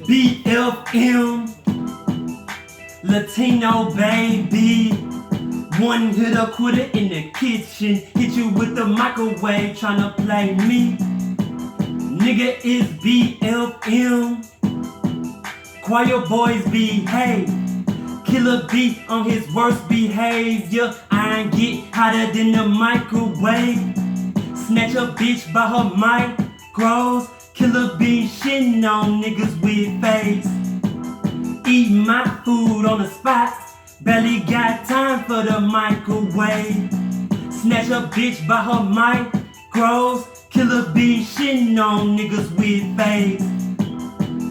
BLM, Latino baby. One hitter quitter in the kitchen, hit you with the microwave, tryna play me. Nigga is BLM. Choir boys behave. Killer B on his worst behavior. I ain't get hotter than the microwave. Snatch a bitch by her micros. Killer B shitting on niggas with face. Eat my food on the spot. Barely got time for the microwave. Snatch a bitch by her micros. Killer B shitting on niggas with face.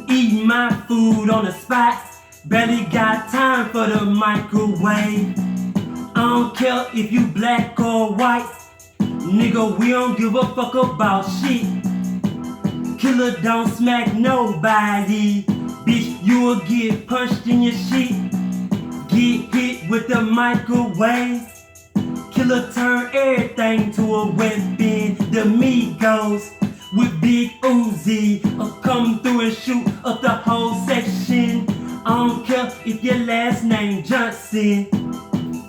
Eat my food on the spot. Barely got time for the microwave. I don't care if you black or white. Nigga, we don't give a fuck about shit. Killer don't smack nobody. Bitch, you will get punched in your shit. Get hit with the microwave. Killer turn everything to a weapon. The Migos with Big Uzi come through and shoot up the whole section. I don't care if your last name Johnson.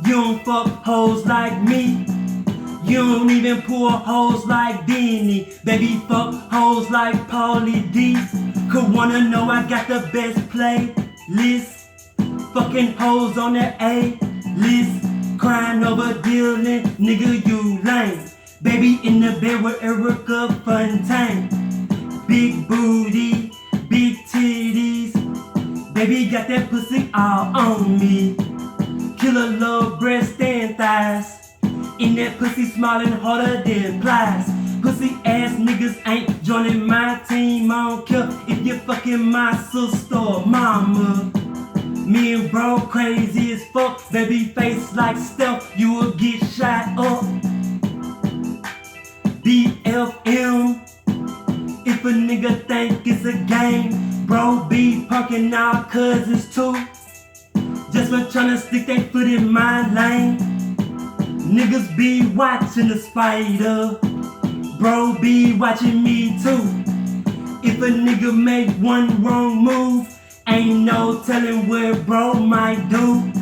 You don't fuck hoes like me. You don't even pull hoes like Beanie. Baby, fuck hoes like Pauly D. Could wanna know I got the best playlist. Fucking hoes on the A-list. Crying over dealing, nigga, you lame. Baby in the bed with Erica Fontaine. Big booty, big titties. Baby got that pussy all on me. Killer love breast and thighs. In that pussy smiling harder than plies. Pussy ass niggas ain't joining my team. I don't care if you're fucking my sister or mama. Me and bro crazy as fuck. Baby face like stealth, you will get shot up. BLM. If a nigga think it's a game, bro be punking our cousins too. Just for tryna stick their foot in my lane. Niggas be watching the spider. Bro be watching me too. If a nigga make one wrong move, ain't no telling what bro might do.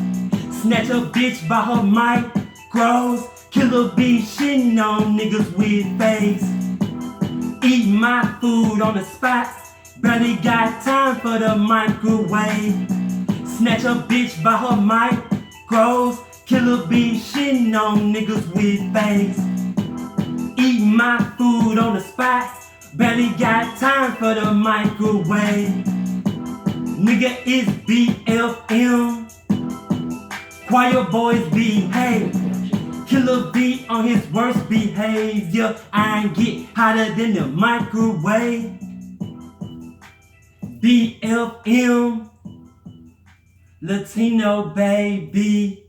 Snatch a bitch by her micros. Killer be shitting on niggas with face. Eat my food on the spot. Barely got time for the microwave. Snatch a bitch by her micros. Killer be shitting on niggas with face. Eat my food on the spot. Barely got time for the microwave. Nigga is BLM. Choir boys behave. Killer B on his worst behavior. I ain't get hotter than the microwave. BLM, Latino baby.